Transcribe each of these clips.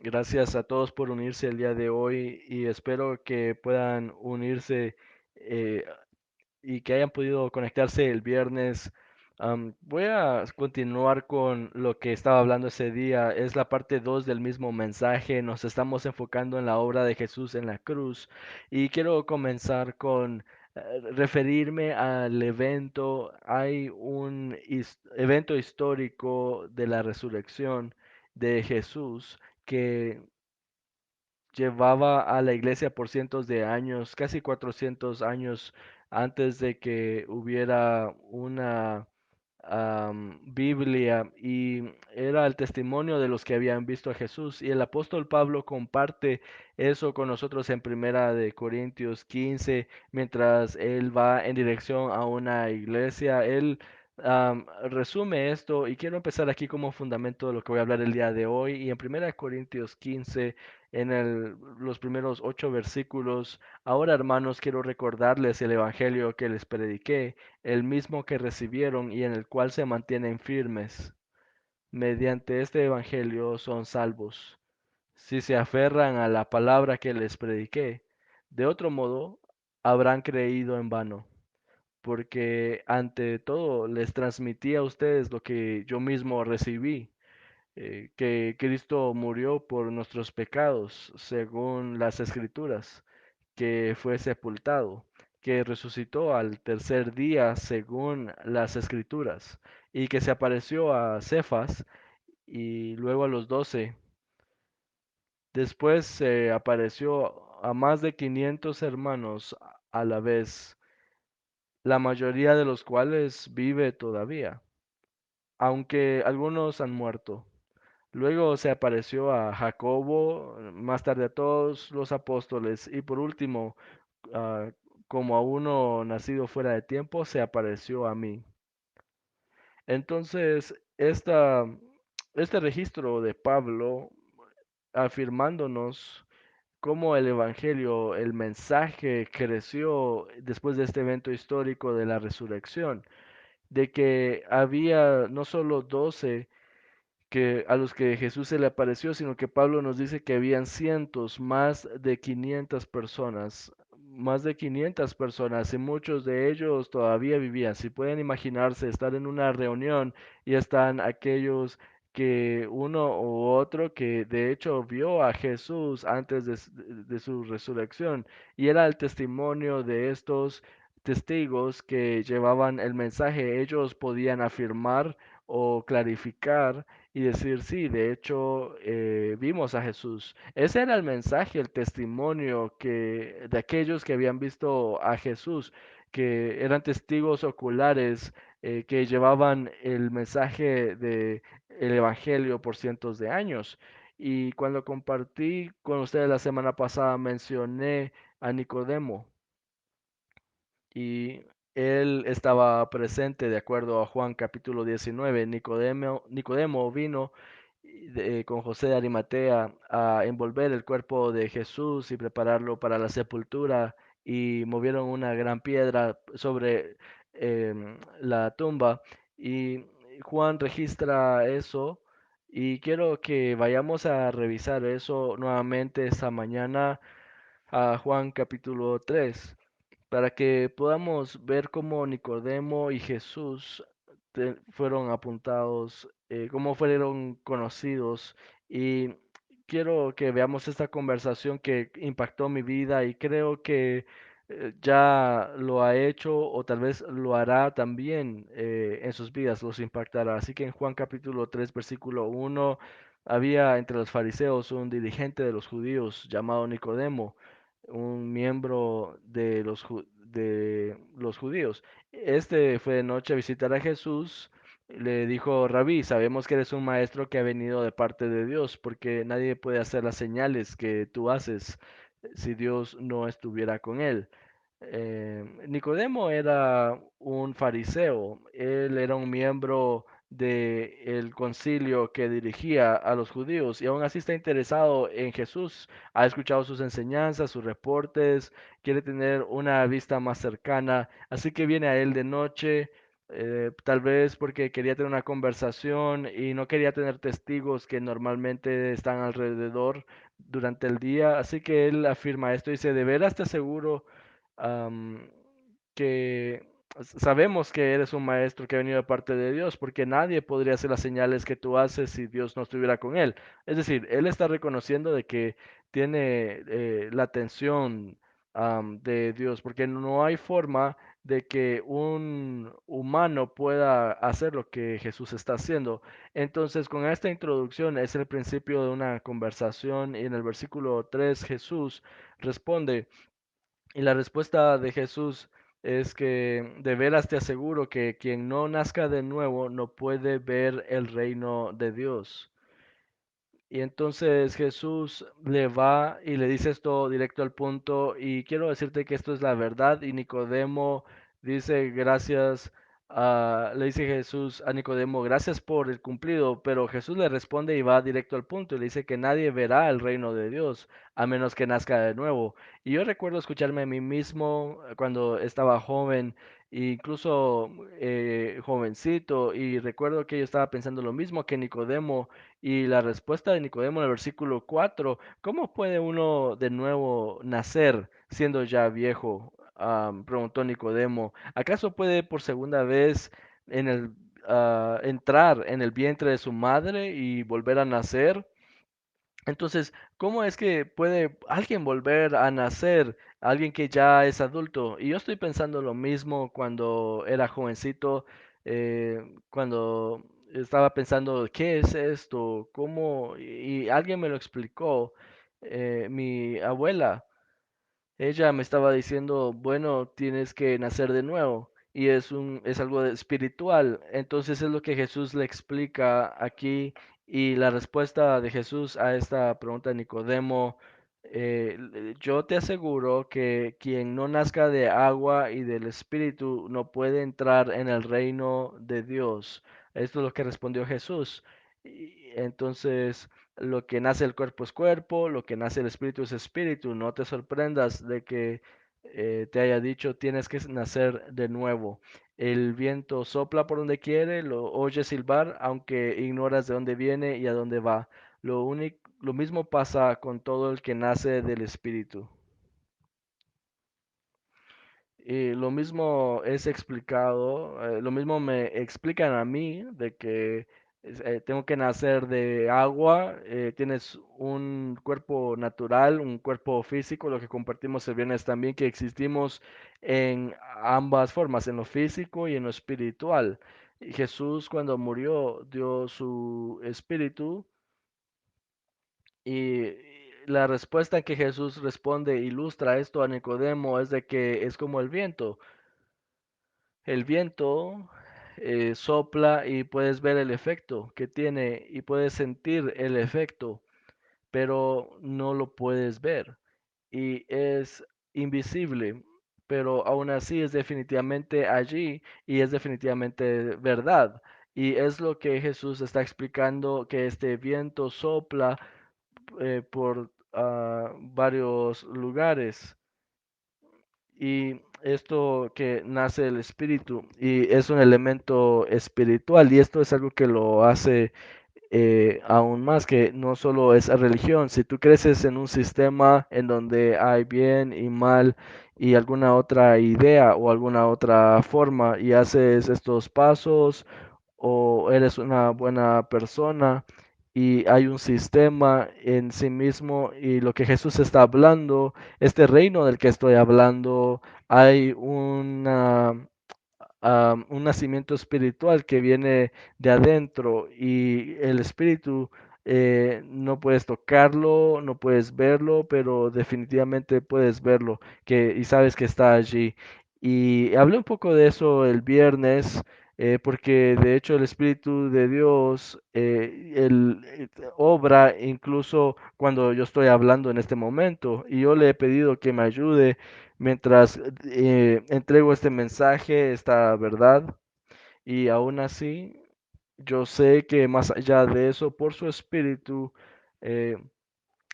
Gracias a todos por unirse el día de hoy y espero que puedan unirse eh, y que hayan podido conectarse el viernes. Voy a continuar con lo que estaba hablando ese día. Es la parte 2 del mismo mensaje. Nos estamos enfocando en la obra de Jesús en la cruz y quiero comenzar con referirme al evento. Hay un evento histórico de la resurrección de Jesús que llevaba a la iglesia por cientos de años, casi 400 años antes de que hubiera una Biblia, y era el testimonio de los que habían visto a Jesús. Y el apóstol Pablo comparte eso con nosotros en Primera de Corintios 15, mientras él va en dirección a una iglesia. Él resume esto y quiero empezar aquí como fundamento de lo que voy a hablar el día de hoy. Y en Primera de Corintios 15, los primeros 8 versículos: ahora, hermanos, quiero recordarles el evangelio que les prediqué, el mismo que recibieron y en el cual se mantienen firmes. Mediante este evangelio son salvos, si se aferran a la palabra que les prediqué. De otro modo, habrán creído en vano, porque ante todo les transmití a ustedes lo que yo mismo recibí, que Cristo murió por nuestros pecados, según las Escrituras, que fue sepultado, que resucitó al tercer día, según las Escrituras, y que se apareció a Cefas y luego a los 12. Después se apareció a más de 500 hermanos a la vez, la mayoría de los cuales vive todavía, aunque algunos han muerto. Luego se apareció a Jacobo, más tarde a todos los apóstoles y por último, ah, como a uno nacido fuera de tiempo, se apareció a mí. Entonces, este registro de Pablo afirmándonos cómo el Evangelio, el mensaje creció después de este evento histórico de la resurrección, de que había no solo 12 que a los que Jesús se le apareció, sino que Pablo nos dice que habían cientos, más de 500 personas, y muchos de ellos todavía vivían. Si pueden imaginarse estar en una reunión y están aquellos que uno u otro que de hecho vio a Jesús antes de su resurrección, y era el testimonio de estos testigos que llevaban el mensaje. Ellos podían afirmar o clarificar y decir, sí, de hecho, vimos a Jesús. Ese era el mensaje, el testimonio de aquellos que habían visto a Jesús, que eran testigos oculares, que llevaban el mensaje de el Evangelio por cientos de años. Y cuando compartí con ustedes la semana pasada, mencioné a Nicodemo, y él estaba presente de acuerdo a Juan capítulo 19. Nicodemo vino con José de Arimatea a envolver el cuerpo de Jesús y prepararlo para la sepultura, y movieron una gran piedra sobre la tumba, y Juan registra eso, y quiero que vayamos a revisar eso nuevamente esta mañana, a Juan capítulo 3, para que podamos ver cómo Nicodemo y Jesús fueron apuntados, cómo fueron conocidos. Y quiero que veamos esta conversación que impactó mi vida y creo que ya lo ha hecho o tal vez lo hará también en sus vidas, los impactará. Así que en Juan capítulo 3 versículo 1, había entre los fariseos un dirigente de los judíos llamado Nicodemo, un miembro de los judíos. Este fue de noche a visitar a Jesús. Le dijo: Rabí, sabemos que eres un maestro que ha venido de parte de Dios, porque nadie puede hacer las señales que tú haces si Dios no estuviera con él. Nicodemo era un fariseo, él era un miembro del concilio que dirigía a los judíos, y aún así está interesado en Jesús. Ha escuchado sus enseñanzas, sus reportes, quiere tener una vista más cercana, así que viene a él de noche Tal vez porque quería tener una conversación y no quería tener testigos que normalmente están alrededor durante el día. Así que él afirma esto, dice, ¿de veras te aseguro am, que sabemos que eres un maestro que ha venido de parte de Dios, porque nadie podría hacer las señales que tú haces si Dios no estuviera con él? Es decir, él está reconociendo de que tiene la atención de Dios, porque no hay forma de que un humano pueda hacer lo que Jesús está haciendo. Entonces, con esta introducción es el principio de una conversación y en el versículo 3 Jesús responde y la respuesta de Jesús es que de veras te aseguro que quien no nazca de nuevo no puede ver el reino de Dios. Y entonces Jesús le va y le dice esto directo al punto y quiero decirte que esto es la verdad y Nicodemo dice gracias le dice Jesús a Nicodemo gracias por el cumplido, pero Jesús le responde y va directo al punto y le dice que nadie verá el reino de Dios a menos que nazca de nuevo. Y yo recuerdo escucharme a mí mismo cuando estaba joven, incluso jovencito, y recuerdo que yo estaba pensando lo mismo que Nicodemo y la respuesta de Nicodemo en el versículo 4, ¿cómo puede uno de nuevo nacer siendo ya viejo? Preguntó Nicodemo. ¿Acaso puede por segunda vez en entrar en el vientre de su madre y volver a nacer? Entonces, ¿cómo es que puede alguien volver a nacer, alguien que ya es adulto? Y yo estoy pensando lo mismo cuando era jovencito, cuando estaba pensando, ¿qué es esto? ¿Cómo? Y alguien me lo explicó, mi abuela. Ella me estaba diciendo, bueno, tienes que nacer de nuevo y es algo espiritual. Entonces es lo que Jesús le explica aquí y la respuesta de Jesús a esta pregunta de Nicodemo, yo te aseguro que quien no nazca de agua y del espíritu no puede entrar en el reino de Dios. Esto es lo que respondió Jesús. Y entonces lo que nace el cuerpo es cuerpo, lo que nace el espíritu es espíritu. No te sorprendas de que te haya dicho tienes que nacer de nuevo. El viento sopla por donde quiere, lo oyes silbar, aunque ignoras de dónde viene y a dónde va. Lo mismo pasa con todo el que nace del espíritu. Y lo mismo es explicado, lo mismo me explican a mí de que tengo que nacer de agua, tienes un cuerpo natural, un cuerpo físico, lo que compartimos el viernes también, que existimos en ambas formas, en lo físico y en lo espiritual. Y Jesús cuando murió dio su espíritu y la respuesta que Jesús responde ilustra esto a Nicodemo es de que es como el viento. El viento sopla y puedes ver el efecto que tiene y puedes sentir el efecto, pero no lo puedes ver y es invisible, pero aún así es definitivamente allí y es definitivamente verdad. Y es lo que Jesús está explicando, que este viento sopla por varios lugares y esto que nace del espíritu y es un elemento espiritual y esto es algo que lo hace aún más que no solo es religión. Si tú creces en un sistema en donde hay bien y mal y alguna otra idea o alguna otra forma y haces estos pasos o eres una buena persona y hay un sistema en sí mismo y lo que Jesús está hablando, este reino del que estoy hablando, hay un nacimiento espiritual que viene de adentro y el espíritu no puedes tocarlo, no puedes verlo, pero definitivamente puedes verlo y sabes que está allí. Y hablé un poco de eso el viernes. Porque de hecho el Espíritu de Dios obra incluso cuando yo estoy hablando en este momento y yo le he pedido que me ayude mientras entrego este mensaje, esta verdad, y aún así yo sé que más allá de eso, por su espíritu, eh,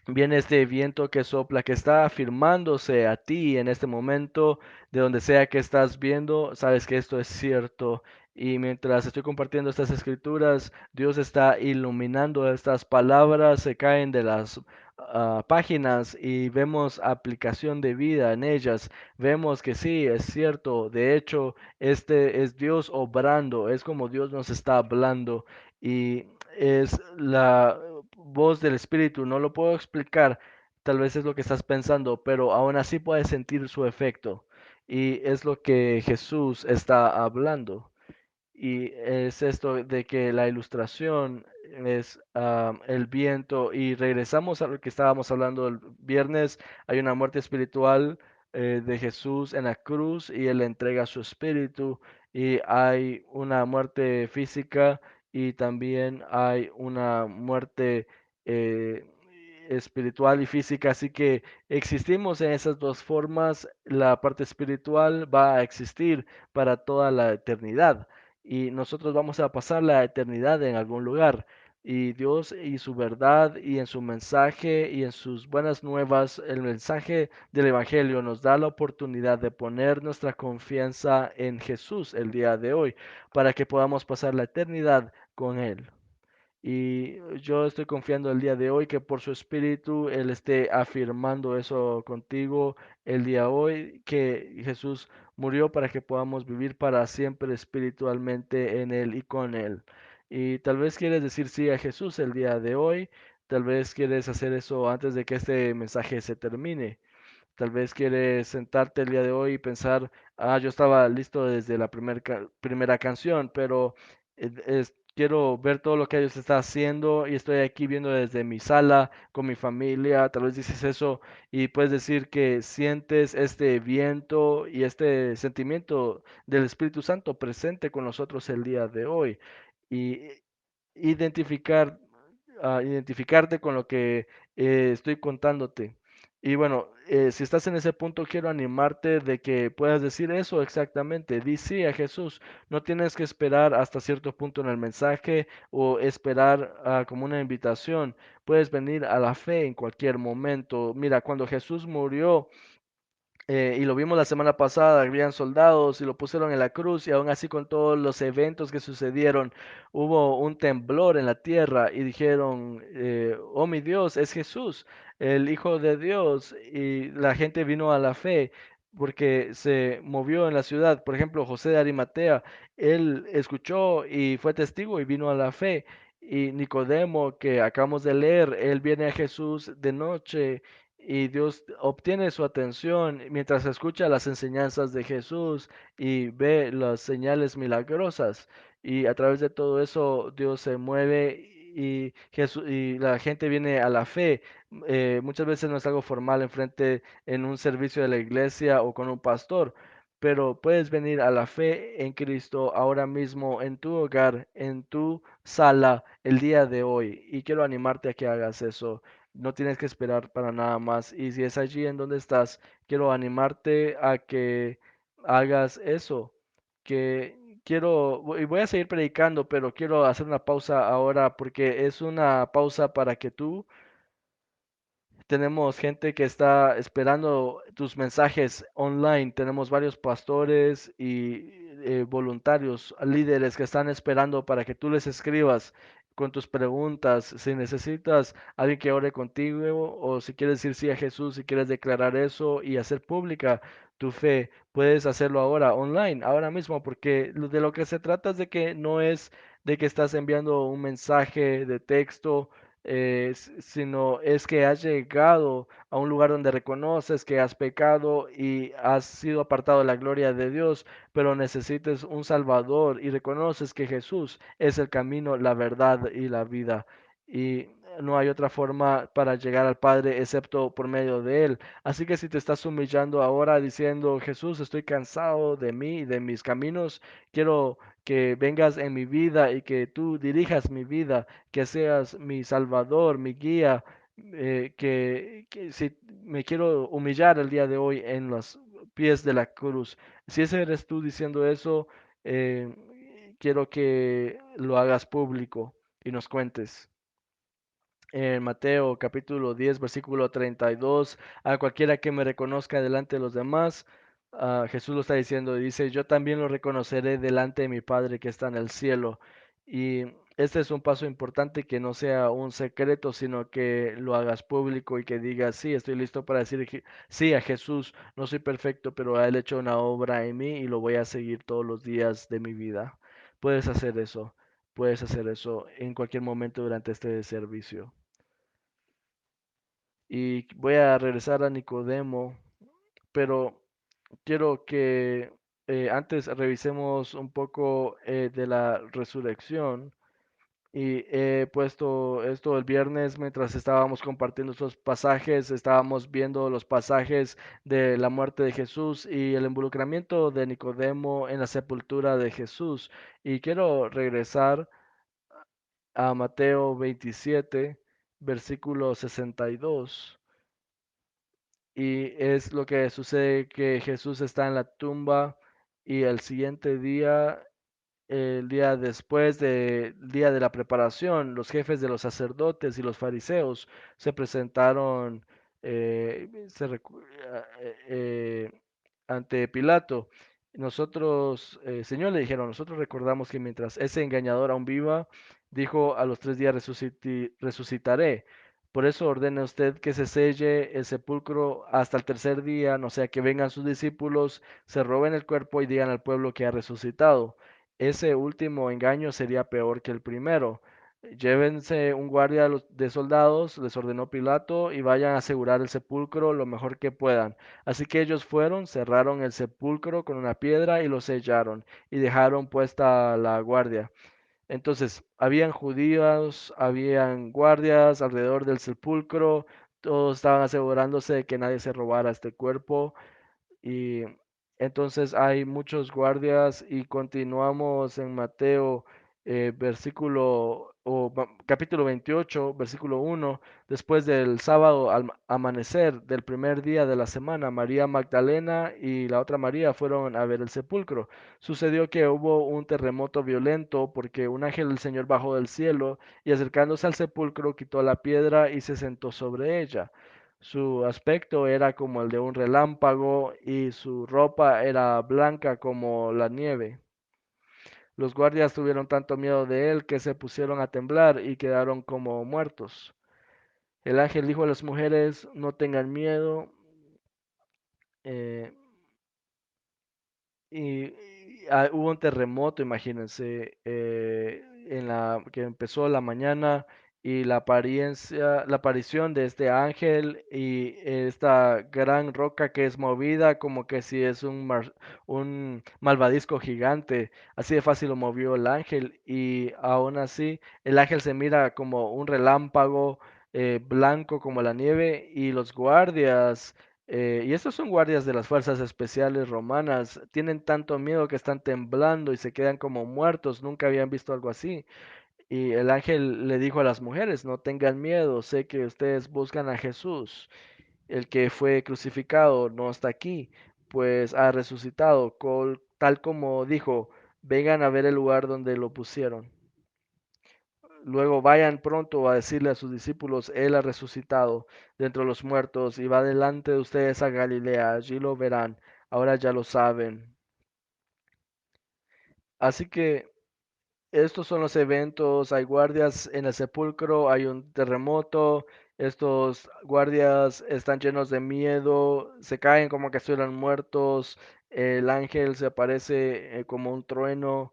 Viene este viento que sopla, que está afirmándose a ti en este momento, de donde sea que estás viendo, sabes que esto es cierto. Y mientras estoy compartiendo estas escrituras, Dios está iluminando estas palabras, se caen de las páginas y vemos aplicación de vida en ellas. Vemos que sí, es cierto. De hecho, este es Dios obrando, es como Dios nos está hablando. Y es la voz del Espíritu, no lo puedo explicar, tal vez es lo que estás pensando, pero aún así puedes sentir su efecto. Y es lo que Jesús está hablando. Y es esto de que la ilustración es el viento. Y regresamos a lo que estábamos hablando el viernes. Hay una muerte espiritual de Jesús en la cruz y Él le entrega su espíritu. Y hay una muerte física y también hay una muerte eh, espiritual y física. Así que existimos en esas dos formas. La parte espiritual va a existir para toda la eternidad y nosotros vamos a pasar la eternidad en algún lugar. Y Dios y su verdad y en su mensaje y en sus buenas nuevas, el mensaje del Evangelio nos da la oportunidad de poner nuestra confianza en Jesús el día de hoy para que podamos pasar la eternidad con Él. Y yo estoy confiando el día de hoy que por su espíritu Él esté afirmando eso contigo el día de hoy, que Jesús murió para que podamos vivir para siempre espiritualmente en Él y con Él. Y tal vez quieres decir sí a Jesús el día de hoy, tal vez quieres hacer eso antes de que este mensaje se termine. Tal vez quieres sentarte el día de hoy y pensar, yo estaba listo desde la primera canción, pero quiero ver todo lo que Dios está haciendo y estoy aquí viendo desde mi sala con mi familia. Tal vez dices eso y puedes decir que sientes este viento y este sentimiento del Espíritu Santo presente con nosotros el día de hoy. Y identificar, identificarte con lo que estoy contándote. Y bueno, si estás en ese punto, quiero animarte de que puedas decir eso exactamente. Di sí a Jesús. No tienes que esperar hasta cierto punto en el mensaje o esperar como una invitación. Puedes venir a la fe en cualquier momento. Mira, cuando Jesús murió, y lo vimos la semana pasada, habían soldados y lo pusieron en la cruz y aún así con todos los eventos que sucedieron, hubo un temblor en la tierra y dijeron, oh mi Dios, es Jesús, el Hijo de Dios, y la gente vino a la fe porque se movió en la ciudad. Por ejemplo, José de Arimatea, él escuchó y fue testigo y vino a la fe. Y Nicodemo, que acabamos de leer, él viene a Jesús de noche y Dios obtiene su atención mientras escucha las enseñanzas de Jesús y ve las señales milagrosas. Y a través de todo eso Dios se mueve y, Jesús, y la gente viene a la fe. Muchas veces no es algo formal enfrente en un servicio de la iglesia o con un pastor, pero puedes venir a la fe en Cristo ahora mismo en tu hogar, en tu sala, el día de hoy. Y quiero animarte a que hagas eso. No tienes que esperar para nada más. Y si es allí en donde estás, quiero animarte a que hagas eso. Que y voy a seguir predicando, pero quiero hacer una pausa ahora porque es una pausa para que tú tenemos gente que está esperando tus mensajes online. Tenemos varios pastores y voluntarios, líderes que están esperando para que tú les escribas con tus preguntas. Si necesitas alguien que ore contigo o si quieres decir sí a Jesús, si quieres declarar eso y hacer pública tu fe, puedes hacerlo ahora online, ahora mismo, porque de lo que se trata es de que no es de que estás enviando un mensaje de texto, sino es que has llegado a un lugar donde reconoces que has pecado y has sido apartado de la gloria de Dios, pero necesites un Salvador y reconoces que Jesús es el camino, la verdad y la vida. Y no hay otra forma para llegar al Padre excepto por medio de Él. Así que si te estás humillando ahora diciendo, Jesús, estoy cansado de mí y de mis caminos, quiero que vengas en mi vida y que tú dirijas mi vida, que seas mi Salvador, mi guía, que si me quiero humillar el día de hoy en los pies de la cruz. Si ese eres tú diciendo eso, quiero que lo hagas público y nos cuentes. En Mateo capítulo 10 versículo 32, a cualquiera que me reconozca delante de los demás, Jesús lo está diciendo, dice, yo también lo reconoceré delante de mi Padre que está en el cielo. Y este es un paso importante, que no sea un secreto, sino que lo hagas público y que digas, sí, estoy listo para decir sí a Jesús, no soy perfecto, pero Él ha hecho una obra en mí y lo voy a seguir todos los días de mi vida. Puedes hacer eso, puedes hacer eso en cualquier momento durante este servicio. Y voy a regresar a Nicodemo, pero quiero que antes revisemos un poco de la resurrección. Y he puesto esto el viernes mientras estábamos compartiendo estos pasajes, estábamos viendo los pasajes de la muerte de Jesús y el involucramiento de Nicodemo en la sepultura de Jesús. Y quiero regresar a Mateo 27, versículo 62. Y es lo que sucede, que Jesús está en la tumba y el siguiente día, el día después del día de la preparación, los jefes de los sacerdotes y los fariseos se presentaron ante Pilato. Nosotros, Señor, le dijeron, nosotros recordamos que mientras ese engañador aún viva, dijo, a los 3 días resucitaré. Por eso ordena usted que se selle el sepulcro hasta el tercer día, no sea que vengan sus discípulos, se roben el cuerpo y digan al pueblo que ha resucitado. Ese último engaño sería peor que el primero. Llévense un guardia de soldados, les ordenó Pilato, y vayan a asegurar el sepulcro lo mejor que puedan. Así que ellos fueron, cerraron el sepulcro con una piedra y lo sellaron, y dejaron puesta la guardia. Entonces, habían judíos, habían guardias alrededor del sepulcro, todos estaban asegurándose de que nadie se robara este cuerpo. Y entonces hay muchos guardias y continuamos en Mateo capítulo 28, versículo 1. Después del sábado al amanecer del primer día de la semana, María Magdalena y la otra María fueron a ver el sepulcro. Sucedió que hubo un terremoto violento porque un ángel del Señor bajó del cielo y, acercándose al sepulcro, quitó la piedra y se sentó sobre ella. Su aspecto era como el de un relámpago y su ropa era blanca como la nieve. Los guardias tuvieron tanto miedo de él que se pusieron a temblar y quedaron como muertos. El ángel dijo a las mujeres, no tengan miedo. eh, Hubo un terremoto, imagínense, en la que empezó la mañana, y la aparición de este ángel y esta gran roca que es movida como que si es un malvadisco gigante. Así de fácil lo movió el ángel, y aún así el ángel se mira como un relámpago blanco como la nieve, y los guardias y estos son guardias de las fuerzas especiales romanas. Tienen tanto miedo que están temblando y se quedan como muertos. Nunca habían visto algo así. Y el ángel le dijo a las mujeres, no tengan miedo, sé que ustedes buscan a Jesús, el que fue crucificado, no está aquí, pues ha resucitado, tal como dijo, vengan a ver el lugar donde lo pusieron. Luego vayan pronto a decirle a sus discípulos, Él ha resucitado de entre los muertos y va delante de ustedes a Galilea, allí lo verán, ahora ya lo saben. Así que estos son los eventos, hay guardias en el sepulcro, hay un terremoto, estos guardias están llenos de miedo, se caen como que estuvieran muertos, el ángel se aparece como un trueno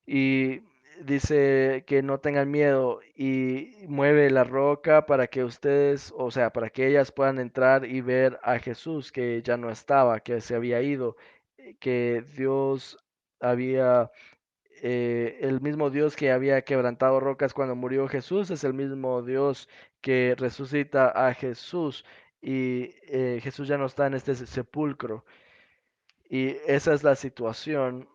y dice que no tengan miedo, y mueve la roca para que ustedes, o sea, para que ellas puedan entrar y ver a Jesús, que ya no estaba, que se había ido, que Dios había, el mismo Dios que había quebrantado rocas cuando murió Jesús, es el mismo Dios que resucita a Jesús, y Jesús ya no está en este sepulcro. Y esa es la situación.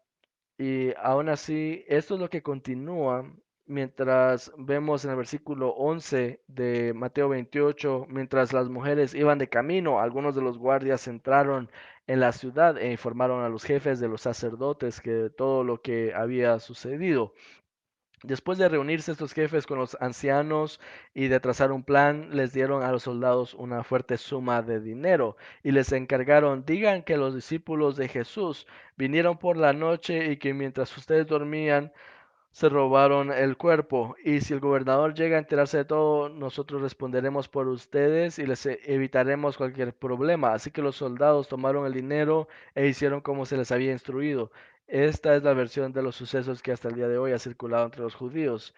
Y aún así, esto es lo que continúa mientras vemos en el versículo 11 de Mateo 28, mientras las mujeres iban de camino, algunos de los guardias entraron en la ciudad e informaron a los jefes de los sacerdotes que todo lo que había sucedido. Después de reunirse estos jefes con los ancianos y de trazar un plan, les dieron a los soldados una fuerte suma de dinero y les encargaron, digan que los discípulos de Jesús vinieron por la noche y que mientras ustedes dormían, se robaron el cuerpo. Y si el gobernador llega a enterarse de todo, nosotros responderemos por ustedes y les evitaremos cualquier problema. Así que los soldados tomaron el dinero e hicieron como se les había instruido. Esta es la versión de los sucesos que hasta el día de hoy ha circulado entre los judíos.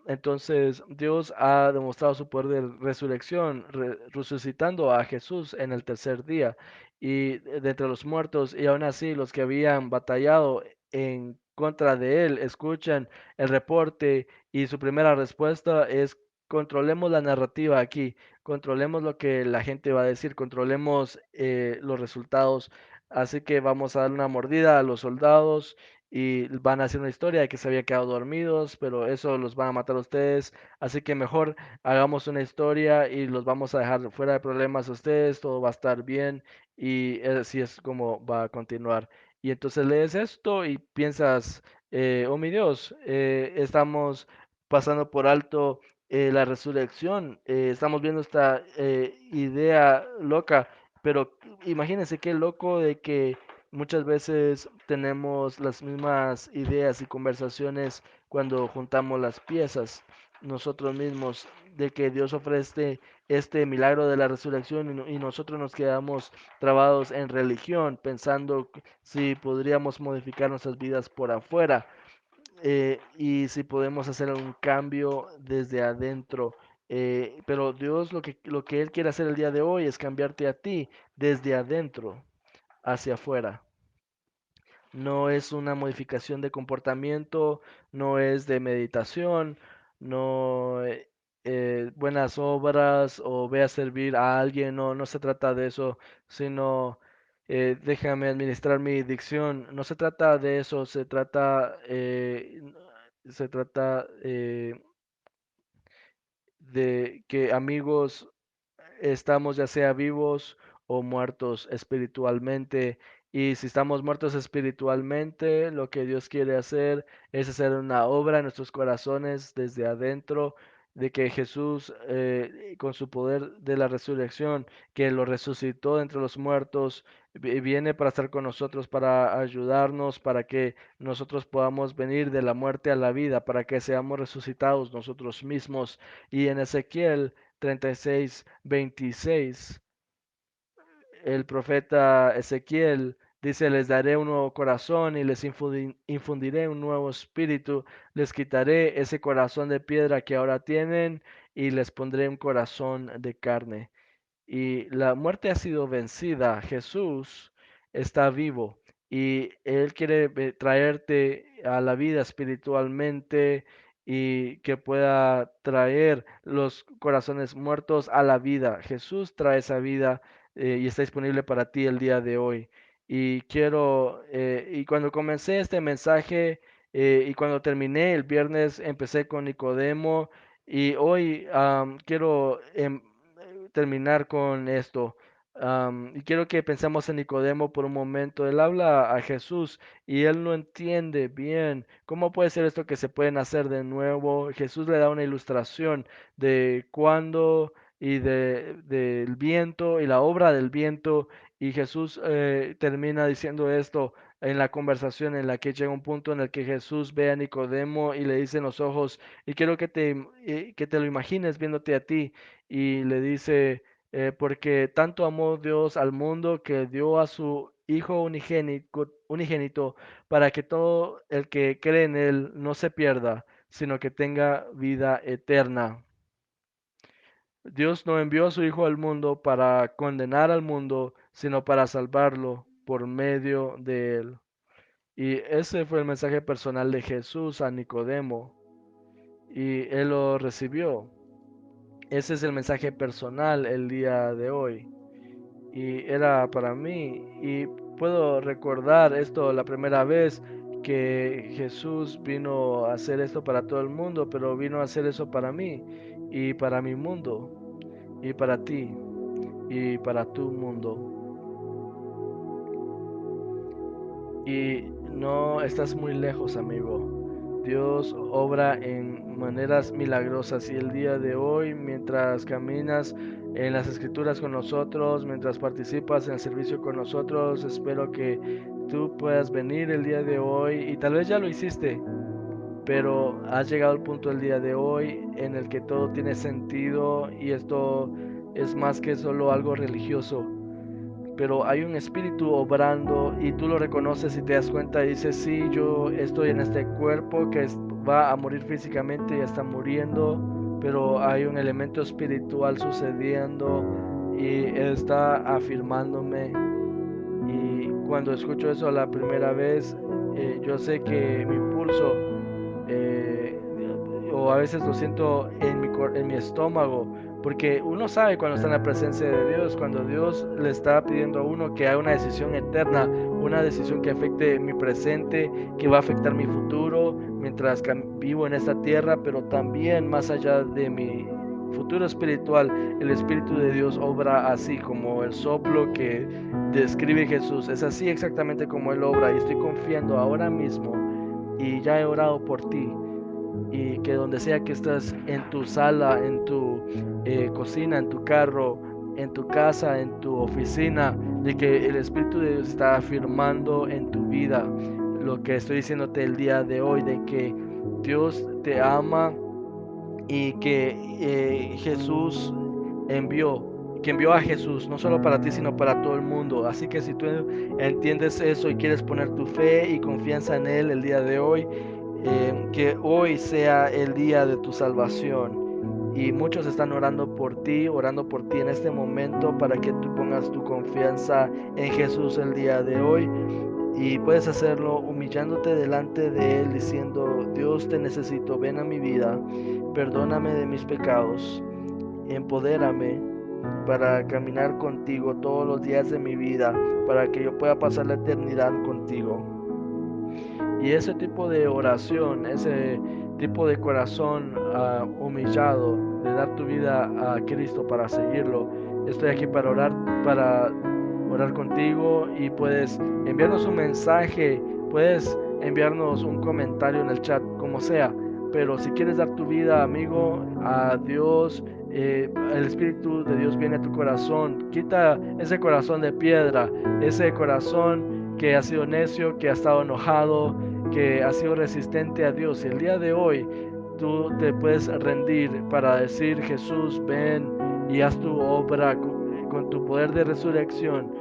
Entonces, Dios ha demostrado su poder de resurrección, resucitando a Jesús en el tercer día y de entre los muertos, y aún así los que habían batallado en contra de él escuchan el reporte y su primera respuesta es: controlemos la narrativa aquí, controlemos lo que la gente va a decir, controlemos los resultados. Así que vamos a dar una mordida a los soldados y van a hacer una historia de que se habían quedado dormidos, pero eso los van a matar a ustedes, así que mejor hagamos una historia y los vamos a dejar fuera de problemas a ustedes, todo va a estar bien y así es como va a continuar. Y entonces lees esto y piensas, oh mi Dios, estamos pasando por alto la resurrección, estamos viendo esta idea loca, pero imagínense qué loco de que muchas veces tenemos las mismas ideas y conversaciones cuando juntamos las piezas nosotros mismos, de que Dios ofrece este milagro de la resurrección y nosotros nos quedamos trabados en religión, pensando si podríamos modificar nuestras vidas por afuera, y si podemos hacer un cambio desde adentro. Pero Dios lo que Él quiere hacer el día de hoy es cambiarte a ti desde adentro hacia afuera. No es una modificación de comportamiento, no es de meditación, no buenas obras o ve a servir a alguien, no, no se trata de eso, sino déjame administrar mi dicción, no se trata de eso, se trata de que amigos estamos ya sea vivos o muertos espiritualmente. Y si estamos muertos espiritualmente, lo que Dios quiere hacer es hacer una obra en nuestros corazones desde adentro, de que Jesús, con su poder de la resurrección, que lo resucitó entre los muertos, viene para estar con nosotros, para ayudarnos, para que nosotros podamos venir de la muerte a la vida, para que seamos resucitados nosotros mismos. Y en Ezequiel 36:26, el profeta Ezequiel dice: les daré un nuevo corazón y les infundiré un nuevo espíritu, les quitaré ese corazón de piedra que ahora tienen y les pondré un corazón de carne. Y la muerte ha sido vencida. Jesús está vivo y Él quiere traerte a la vida espiritualmente y que pueda traer los corazones muertos a la vida. Jesús trae esa vida y está disponible para ti el día de hoy. Y cuando comencé este mensaje y cuando terminé el viernes, empecé con Nicodemo y hoy quiero terminar con esto. Y quiero que pensemos en Nicodemo por un momento. Él habla a Jesús y él no entiende bien cómo puede ser esto que se pueden hacer de nuevo. Jesús le da una ilustración de cuándo y del viento y la obra del viento. Y Jesús termina diciendo esto en la conversación en la que llega un punto en el que Jesús ve a Nicodemo y le dice en los ojos, y quiero que te lo imagines viéndote a ti y le dice, porque tanto amó Dios al mundo que dio a su Hijo unigénito para que todo el que cree en Él no se pierda, sino que tenga vida eterna. Dios no envió a su Hijo al mundo para condenar al mundo, sino para salvarlo por medio de Él. Y ese fue el mensaje personal de Jesús a Nicodemo, y él lo recibió. Ese es el mensaje personal el día de hoy y era para mí. Y puedo recordar esto la primera vez que Jesús vino a hacer esto para todo el mundo, pero vino a hacer eso para mí y para mi mundo y para ti y para tu mundo. Y no estás muy lejos, amigo. Dios obra en maneras milagrosas y el día de hoy, mientras caminas en las escrituras con nosotros, mientras participas en el servicio con nosotros, espero que tú puedas venir el día de hoy y tal vez ya lo hiciste, pero has llegado al punto del día de hoy en el que todo tiene sentido y esto es más que solo algo religioso, pero hay un espíritu obrando y tú lo reconoces y te das cuenta y dices, sí, yo estoy en este cuerpo que va a morir físicamente y está muriendo, pero hay un elemento espiritual sucediendo y está afirmándome. Y cuando escucho eso la primera vez, yo sé que mi pulso eh, o a veces lo siento en en mi estómago, porque uno sabe cuando está en la presencia de Dios, cuando Dios le está pidiendo a uno que haga una decisión eterna, una decisión que afecte mi presente, que va a afectar mi futuro mientras vivo en esta tierra, pero también más allá de mi futuro espiritual, el Espíritu de Dios obra así como el soplo que describe Jesús, es así exactamente como Él obra y estoy confiando ahora mismo y ya he orado por ti y que donde sea que estés, en tu sala, en tu cocina, en tu carro, en tu casa, en tu oficina, de que el Espíritu de Dios está afirmando en tu vida lo que estoy diciéndote el día de hoy, de que Dios te ama y que Jesús que envió a Jesús, no solo para ti, sino para todo el mundo. Así que si tú entiendes eso y quieres poner tu fe y confianza en Él el día de hoy, que hoy sea el día de tu salvación. Y muchos están orando por ti en este momento para que tú pongas tu confianza en Jesús el día de hoy. Y puedes hacerlo humillándote delante de Él, diciendo, Dios te necesito, ven a mi vida, perdóname de mis pecados, empodérame para caminar contigo todos los días de mi vida, para que yo pueda pasar la eternidad contigo. Y ese tipo de oración, ese tipo de corazón humillado, de dar tu vida a Cristo para seguirlo, estoy aquí para orar contigo y puedes enviarnos un mensaje, puedes enviarnos un comentario en el chat, como sea. Pero si quieres dar tu vida, amigo, a Dios, el Espíritu de Dios viene a tu corazón. Quita ese corazón de piedra, ese corazón que ha sido necio, que ha estado enojado, que ha sido resistente a Dios. Y el día de hoy tú te puedes rendir para decir, Jesús, ven y haz tu obra con tu poder de resurrección.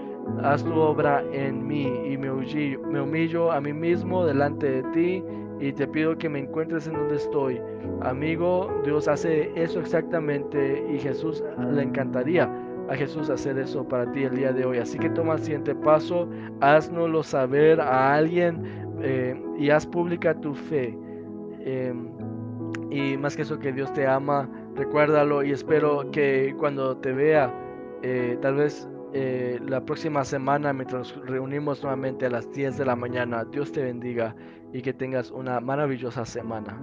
Haz tu obra en mí y me humillo a mí mismo delante de ti y te pido que me encuentres en donde estoy. Amigo, Dios hace eso exactamente y Jesús le encantaría a Jesús hacer eso para ti el día de hoy. Así que toma el siguiente paso, haznoslo saber a alguien y haz pública tu fe. Eh, y más que eso, que Dios te ama, recuérdalo y espero que cuando te vea, tal vez la próxima semana, mientras nos reunimos nuevamente a las 10 de la mañana, Dios te bendiga y que tengas una maravillosa semana.